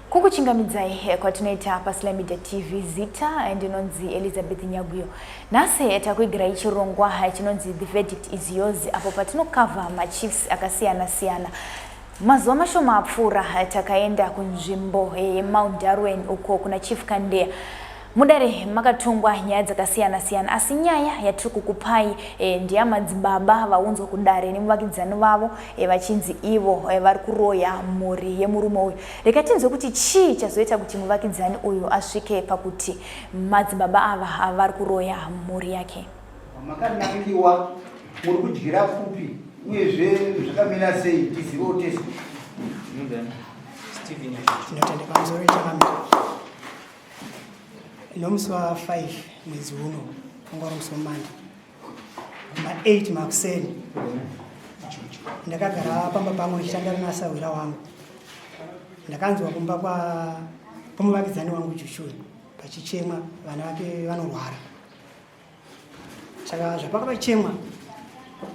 Kukuchingamidza kwa tunaita Pasla Media TV Zita ndinonzi Elizabeth Nyaguyo. Nase takuigira ichirongwa chinonzi The Verdict is Yours apo patinokava machiefs akasiyana. Mazuva mashoma apfuura takaenda kunzvimbo Mount Darwin uko kuna Chief Kandeya. Mudare makatungwa nyaya dzakasiyana asi nyaya yatiri kukupai ndeyamadzibaba vaunzwa kudare nemuvakidzani vavo vachinzi ivo vari kuroya mhuri yemurume uyu. Reka tinzwe kuti chii chazoita kuti muvakidzani uyu asvike pakuti madzibaba ava vari kuroya mhuri yake. Makanakiwa muri kudyira fupi uyezve zvakamira sei tizivo tese. Steven tinotendeka muzori chakamira nomusi wa5 mwezi uno ungori musomani ma8 makuseni ndakagara pamba pangu ndichitandara nasawira wangu ndakanzwa kumba pomuvakidzani wangu Jushuni pachichemwa vana vake vanorwara. Saka zvapakapachemwa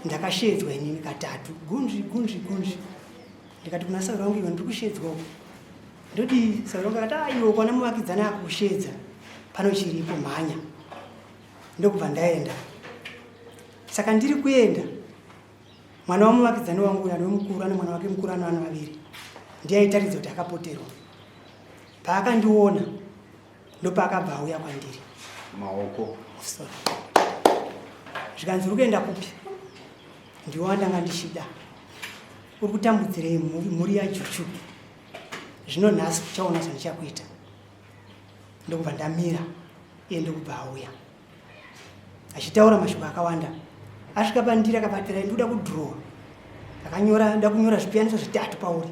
ndakashedzwa inini katatu gunzvi ndikati kuna sawira wangu iwe ndiri kushedzwa ndoti sawira wangu akati iwe kwana muvakidzani akushedza pano chiripo mhanya ndokubva ndaenda. Saka ndiri kuenda mwana wamuvakidzani wangu ano mukuru ane mwana wake mukuru ano vana vaviri ndiyaitaridza kuti akapoterwa. Paakandiona ndopaakabva auya kwandiri maoko zvikanzi uri kuenda kupi ndiwo ndanga ndichida uri kutambudzirei mhuri yaJuchu zvino nhasi uchaona zvandichakuita. Ndokubva ndamira iye ndokubva auya achitaura mashoko akawanda. Asvika pandiri akabatira ndoda kudhirowa akanyora nda kunyora zvipiyaniso zvitatu pauri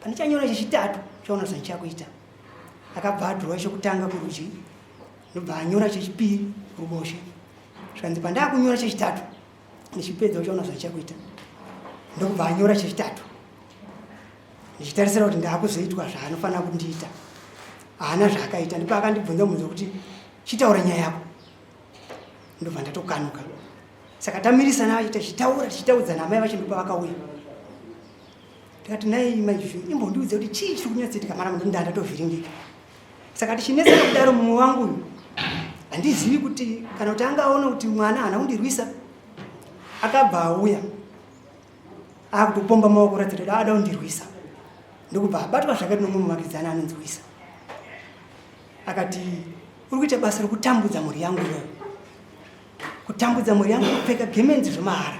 pandichanyora chechitatu chaona zvandichakuita. Akabva adhirowa chekutanga kurudyi ndobva anyora chechipiri kuruboshe. Zvikanzi pandakunyora chechitatu ndichipedza uchaona zvandichakuita ndokubva anyora chechitatu ndichitarisira kuti ndaakuzoitwa zvaanofanira kundiita. Haana zvakaita ndipo akandibvunza munzo kuti chitaura nyaya yako ndobva ndatokanuka. Saka tamirisana aita tichitaudza namai vacho ndipo vakauya. Tikati nai maizvozvo imbondiudza kuti chii chiri kunyatsitika mara mundo ndatovhiringika. Saka tichinetsana kudaro mumwe wangu uyu handizivi kuti kana kuti angaona kuti mwana haana kundirwisa. Akabva auya akutopomba maoko kuratidza kuti ada kundirwisa ndokubva abatwa zvakati nomumwe muvakidzani anonzwisa. Akati uri kuita basa rekutambudza mhuri yangu iwewe, kutambudza mhuri yangu kupfeka gemenzi zvemahara.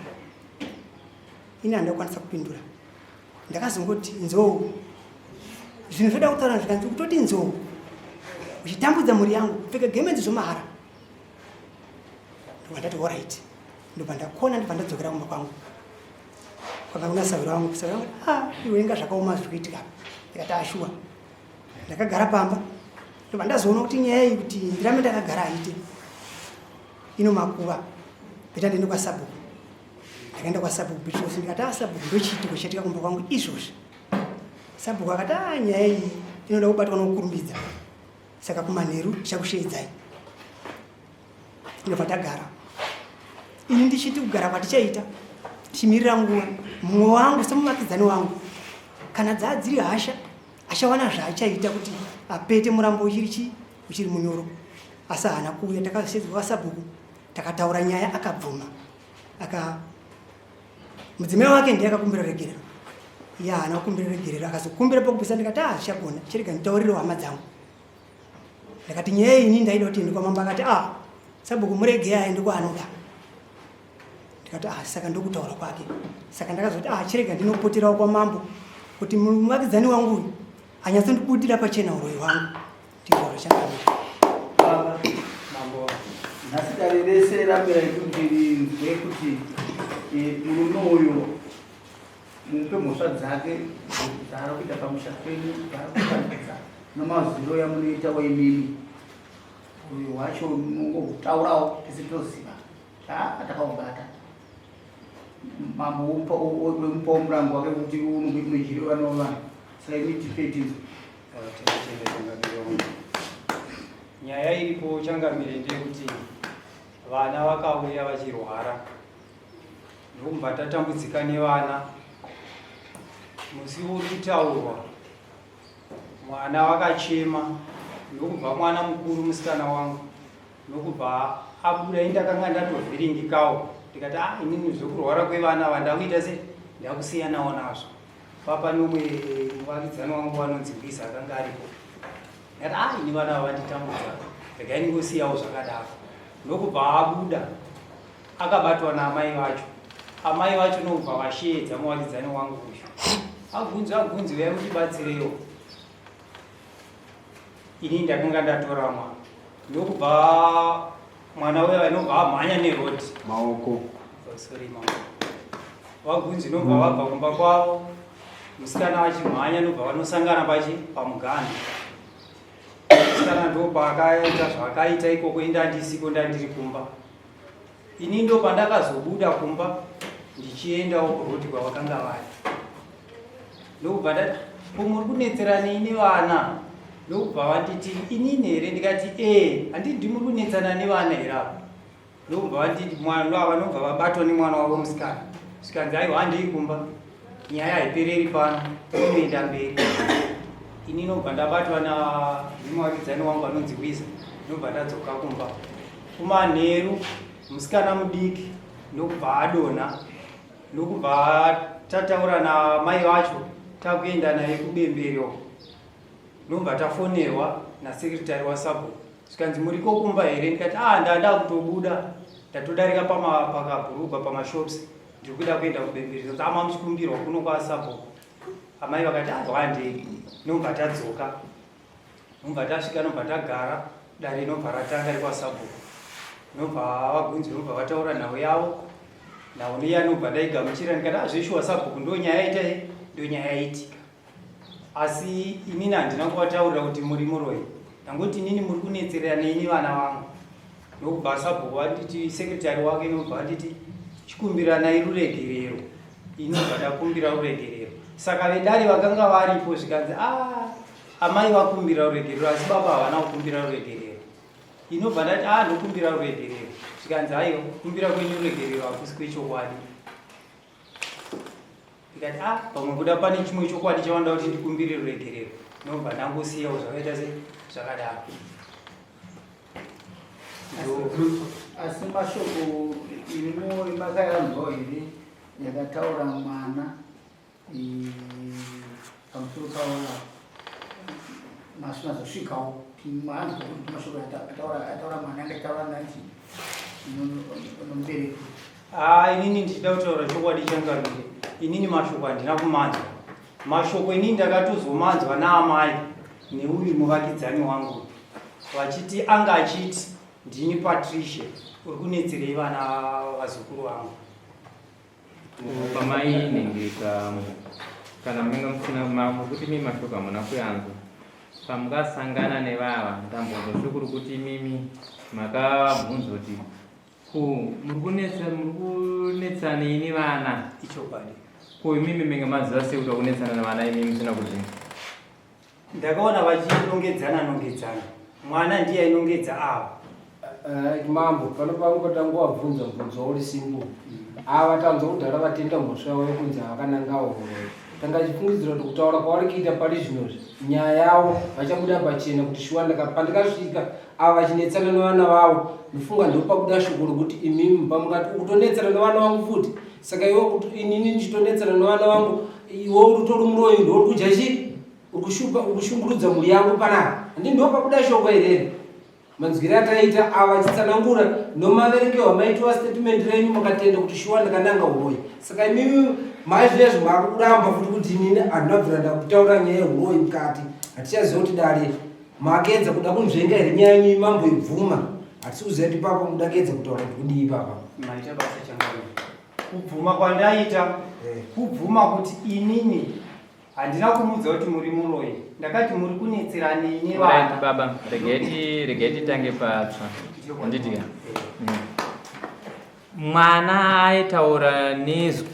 Ini handakwanisa kupindura. Ndakazongoti nzou zvinhu zvoda kutaura zvikanzi kutoti nzou uchitambudza mhuri yangu kupfeka gemenzi zvemahara. Ndobva ndati alright ndobva ndakona ndobva ndadzokera kumba kwangu kwanga kuna sawira wangu. Sawira wangu iwe inga zvakaoma zviri kuitika. Ndikati ashuwa ndakagara pamba ndobva ndazoona kuti nyaya iyi kuti ndirambe ndakagara aite ino makuva beta ndiende kwaSabhuku. Ndakaenda kwaSabhuku Beatrice ndikati Sabhuku ndochiitiko chatika kumba kwangu izvozvi. Sabhuku akati nyaya iyi inoda kubatwa nokukurumbidza saka kumanheru chakushedzai. Ndobva ndagara ini ndichiti kugara kwatichaita tichimirira nguva mumwe wangu semuvakidzani wangu kana dzadziri hasha achawana zvaachaita kuti apete murambo uchiri munyoro. Asi haana kuuya. Takasedzwa kwaSabhuku takataura nyaya akabvuma. Mudzimai wake ndiye akakumbira regerero iye haana kukumbira regerero. Akazokumbira pokupisa ndikati zvichagona chirega nditaurire hama dzangu. Ndakati nyaya iyi ndaida kuti ende kwamamba. Akati Sabhuku muregei aende kwaanoda. Ndikati saka ndokutaura kwake. Saka ndakazoti chirega ndinopoterawo kwamambo kuti muvakidzani wangu uyu anyatsondibudira pachena uroyi wangu. Ndizvo zvachakamira. Baba mambo nasidari vese rambira ikumbiri kuti murume uyu mupe mhosva dzake dzaari kuita pamusha penyu dzaari nomaziro yamunoita waimimi uyu wacho nongokutaurawo tese toziva atakaubata mambo umpa umrango wake kuti unojiriwa novana saka ini tifetizo nyaya iripo changamire ndeyekuti vana vakauya vachirwara ndokubva tatambudzika nevana. Musi uri kutaurwa mwana wakachema, ndokubva mwana mukuru musikana wangu ndokubva abuda indakanga ndatovhiringikawo ndikati inini zvekurwara kwevana vandakuita se ndakusiyanawo nazvo. Papa nomwe muvakidzani wangu vanonzingisa akanga aripo ndikati ini vana vanditambudza regai ningosiyawo zvakadaro. Ndokubva abuda akabatwa naamai vacho. Amai vacho nokubva vasheedza muvakidzani wangu uyu abvunzi vaya mutibatsirewo. Ini ndakanga ndatora mwana ndokubva mwana wewa inobva amhanya nerodi maoko sorry mama vabvunzi nobva vabva kumba kwavo musikana vachimhanya nobva vanosangana pamuganda. Musikana ndobva akaita zvakaita ikoko indandisiko ndandiri kumba. Ini ndo pandakazobuda kumba ndichiendawo kurodi kwavakanga vari. Ndokubva ndati pomuri kunetseranei nevana? Ndokubva vanditi inini here? Ndikati handidi muri kunetsana nevana here apa? Ndokubva vanditi mwana ava nobva vabatwa nemwana wavo musikana. Zvikanzi aiwa handei kumba, nyaya haipereri pano, inoenda mberi. Ini nobva ndabatwa nemuvakidzani wangu anonzi Wiza, ndobva ndadzoka kumba. Kumanheru musikana mudiki ndokubva adonha, ndokubva tataura namai vacho takuenda naye kubembero. Ndobva tafonerwa nasekretari wasabhuku zvikanzi muriko kumba here? Ndikati ndada kutobuda ndatodarika pakabhurugwa pamashops ndiri kuda kuenda kubembero. Ama muchikumbirwa kuno kwasabhuku. Amai vakati handei. Ndobva tadzoka, ndobva tasvika, ndobva tagara dare inobva ratanga rikwasabhuku. Ndobva vabvunzi ndobva vataura nhau yavo, nhau niya ndobva ndaigamuchira ndikati zveshu wasabhuku ndo nyaya itai ndo nyaya itika. Asi inini handina kuvataurira kuti muri muroi, ndangoti inini muri kunetseranei nevana vangu. Ndokubva sabhuku vanditi sekretari wake nobva vanditi chikumbiranai ruregerero. Inobva ndakumbira ruregerero. Saka vedare vakanga varipo zvikanzi amai vakumbira ruregerero asi baba havana kukumbira ruregerero. Inobva ndati ndokumbira ruregerero. Zvikanzi aiwa kumbira kwenyu ruregerero hakusi kwechokwadi. Ndikati pamwe kuda pane chimwe chokwadi chavanda kuti ndikumbire ruregerero. Ndobva ndangosiyawo zvakaita zvakadaro. asi mashoko irimo imakayanzwa here yakataura mwana pamusoro paona masvika mwana kuti mashoko ataura mwana angataura naiti nomubereki. Inini ndichida kutaura chokwadi changamire. Inini mashoko handina kumanzwa. Mashoko inini ndakatozomanzwa naamai neuyu muvakidzani wangu vachiti anga achiti ndini Patricia uri kunetserei vana vazukuru vangu. pamai nengeka kana munenge musina mavo kuti mimi mashoko hamuna kuyanzwa pamukasangana nevava ndambozvo kuri kuti mimi makabvunza kuti muri kunetsanei nevana. Ichokwadi. Mimi menge maziva sei kuti kunetsana nevana imi musina kuzinga? Ndakaona vachinongedzana mwana ndiye ainongedza ava. Mambo pano pangotanga wabvunza mubvunzo uri simbu ava tanzwa kudhara vatenda mhosva wavo kunzi havakanangawo tanga chifungidziro kuti kutaura kwavari kuita pari zvinozvi nyaya yavo vachabuda pachena kuti shuwa pandikasvika ava vachinetsana nevana vavo ndifunga ndopabuda shoko rokuti imimi pamukati ukutonetsana nevana vangu futi saka iwe kuti inini ndichitonetsana nevana vangu iwe uri utori muroyi ndori kudya chii uri kushungurudza mhuri yangu panapa handii ndopabuda shoko ireri manzwiro ataita ava vachitsanangura nomaverengewa maitiwa statement renyu makatenda kuti shuwa ndakananga uroyi saka imimi maizvizvo makuramba futi kuti inini handinabvira ndakutaura nyaya yeuroyi mukati hatichaziva kuti dare makaedza kuda kunzvenga here nyaya yenyu mamboibvuma hatisi kuziva kuti papa mudakedza kutaura kuti kudii papa maita basa changamire. Kubvuma kwandaita kubvuma kuti inini handina kumudza kuti muri muroyi, ndakati muri kunetseranei nevana. Baba regeti tange patsva. Ndidika. mwana aitaura nezwi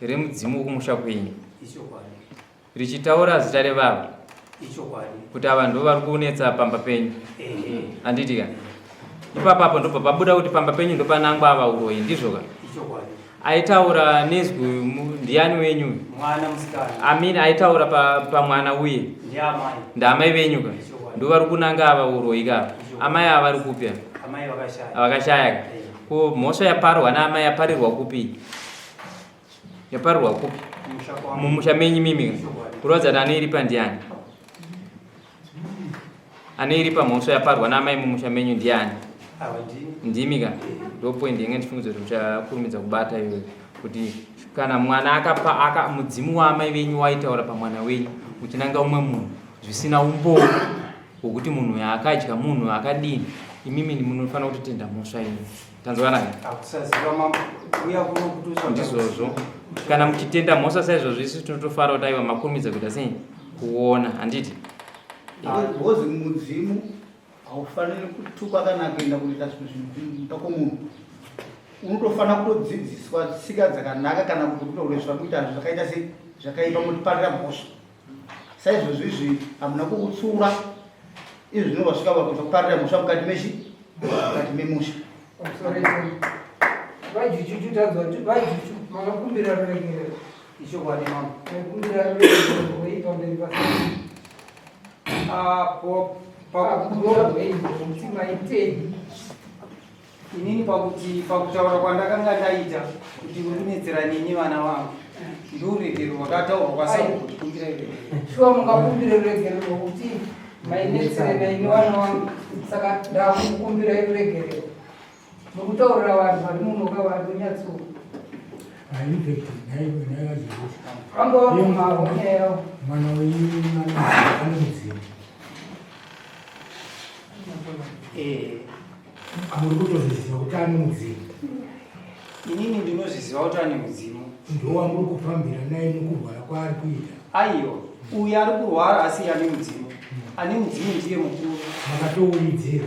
remudzimu kumusha kwenyu ichokwadi richitaura zita revava ichokwadi kuti ava ndo vari kunetsa pamba penyu ehe handitika ipapapo ndobva pabuda kuti pamba penyu ndopanangwa ava uroyi ndizvoka ichokwadi aitaura nezwi ndiani wenyu mwana musikana amini aitaura pamwana uye ndiamai ndaamai venyu ka ndo vari kunanga ava uroyi ka amai ava vari kupya amai vakashaya vakashaya ka ko mhosva yaparwa naamai yaparirwa kupi yaparirwa kupi kumusha kwangu mumusha menyu mimi kurodza kuti anoiripa ndiani anoiripa mhosva yaparwa naamai mumusha menyu ndiani ava ndini ndimi ka ndo point inge ndifungidzo kuti muchakurumidza kubata iyoyo kuti kana mwana akapa mudzimu waamai venyu waitaura pamwana wenyu uchinanga umwe munhu zvisina umboo hwokuti munhu yaakadya munhu akadini imimi munofanira kutotenda mhosva ino tanzwanaka akusaziva mambo uya kuno kutuswa ndizvozvo kana muchitenda mhosva saizvozvo isu tinotofara kuti aiwa makurumidza kuita sei kuona handiti because mudzimu haufaniri kutukwa kana kuenda kuita zvinhu pako munhu unotofanira kutodzidziswa tsika dzakanaka kana kuti kutoreswa kuita zvakaita sei zvakaipa mutiparira mhosva saizvozvo izvi hamuna kuutsura izvi zvinovasvika pakuita kuparira mhosva mukati memusha vajuchu tadzwa kuti vajuchu makakumbira ruregerero ichokwadi mambo kumbira ruregerero weipa mberi pasii pakuti maitei inini pakutaura kwandakanga ndaita kuti uri kunetsera nini vana vangu ndiuregero rwakataurwa kwasaku kuti kumbira iregero shuwa mukakumbira ruregerero kuti mainetsere naini vana vangu saka ndakukumbira ruregerero nokutaurira vanhu vari munoka vari kunyatsuka angova kumhavo nyaya yavo mwana wenyu ane mudzimu muri kutozviziva kuti ane mudzimu inini ndinozviziva kuti ane mudzimu ndowamuri kufambira naye mukurwara kwaari kuita aiwa uyu ari kurwara asi ane mudzimu ane mudzimu ndiye mukuru makatouidzira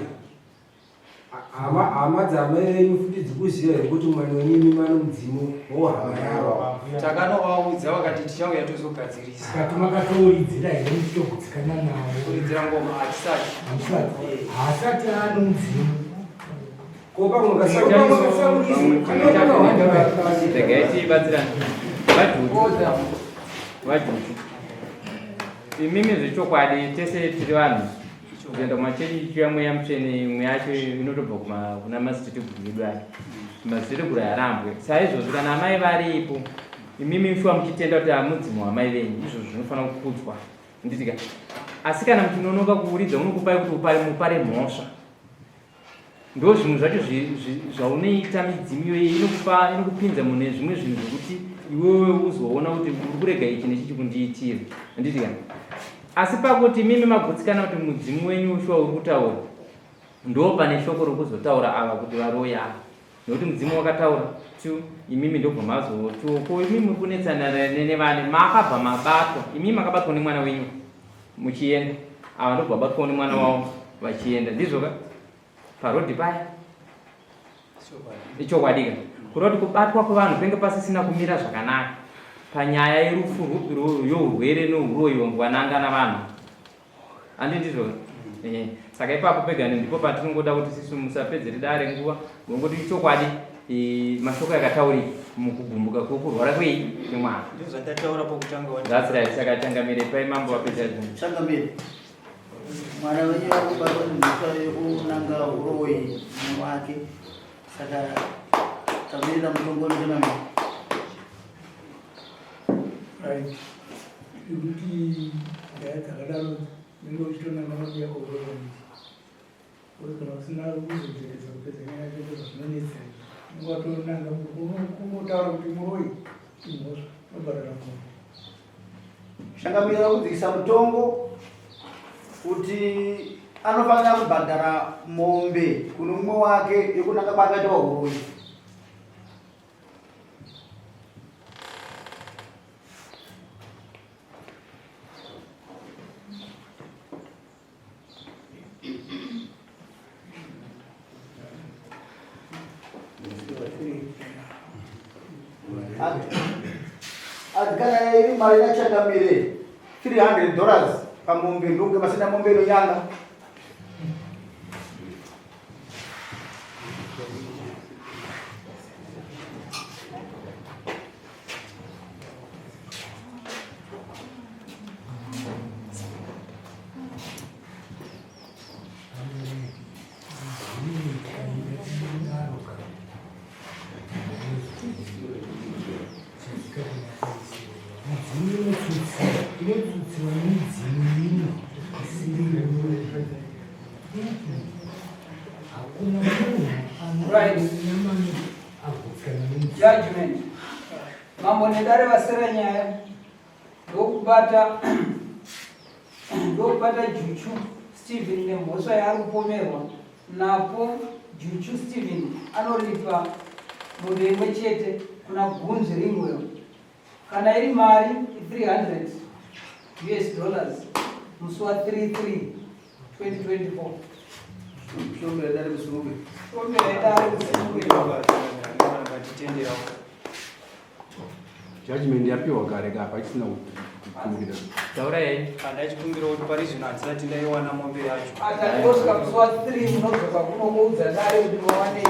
hama dzamai venyu futi dzikuziva here kuti mwana wenyimi mane mudzimu wohama yavo takanovaudza vakati tichauya tozogadzirisa kati makatouidzira here muchitogutsikana nawo kuridzira ngoma hatisati haasati ano mudzimu regaitibatsirani vajuchu imimi zvechokwadi tese tiri vanhu kuenda kumachechi yamweya mutsvene imwe yacho inotobva kuna maziteteguru edu aya maziteteguru ayarambwe saizvozvo kana amai varipo imimi shuwa muchitenda kuti hamudzimu wamai venyu izvozvo zvinofanira kukudzwa nditika asi kana muchinonoka kuuridza unokupai kuti mupare mhosva ndo zvinhu zvacho zvaunoita midzimu iyoyi inokupinza mune zvimwe zvinhu zvokuti iwewe uzoona kuti uri kurega ichi nechichi kundiitira handitika asi pakuti mimi magutsikana kuti mudzimu wenyu ushuwa uri kutaura ndo pane shoko rokuzotaura ava kuti varoya ava nokuti mudzimu wakataura imimi ndobva mazotoko imimi muri kunetsana nevane makabva mabatwa imimi makabatwa nemwana wenyu muchienda ava ndobva vabatwawo nemwana wavo vachienda ndizvoka parodhi paya ichokwadika kuda kuti kubatwa kwevanhu penge pasisina kumira zvakanaka panyaya yerufu yourwere nouroyiwa ngwananga navanhu handi ndizvoka saka ipapo pegani ndipo patinongoda kuti sisu musapedzere dare nguva ngongoti ichokwadi mashoko yakataurika mukugumbuka kwekurwara kwei kwemwana ndozvandataura pokutanga that's right saka tangamire pai mambo wapedza zvinhu changamire mwana wenyu wakubatwa nemhosva yekunanga uroyi mumwe wake saka tamirira mutongo njenamii kuti ndaya dzakadaro nenge uchitonanga mabuya kuroyi uri kana usina kuzodzereza kupedza nyaya yacho zvinonetsera ungatonanga kungotaura kuti muroyi imhosva nobharara munhu shangamira kudzikisa mutongo kuti anofanira kubhadhara mombe kune mumwe wake yekunanga kwakaita uroyi Adikana iri mari yachakamire $300 pamombe ndoke pasina mombe inonyanga. Right. Judgment. Mambo nedare vasera nyaya ndokubata Juchu Stephen nemhosva yaari kupomerwa napo. Juchu Stephen anoripa munhu imwe chete kuna gunzi rimwewo, kana iri mari $300 musi wa 3/3/2024. Shombe dare musungu. Judgment yapiwa kare kapa isina kukumbira. Taurai. Kana chikumbira kuti pari zvino hatisati ndaiwana mombe yacho. Atangosvika musi wa 3 munobva kunomuudza dare kuti wawanei.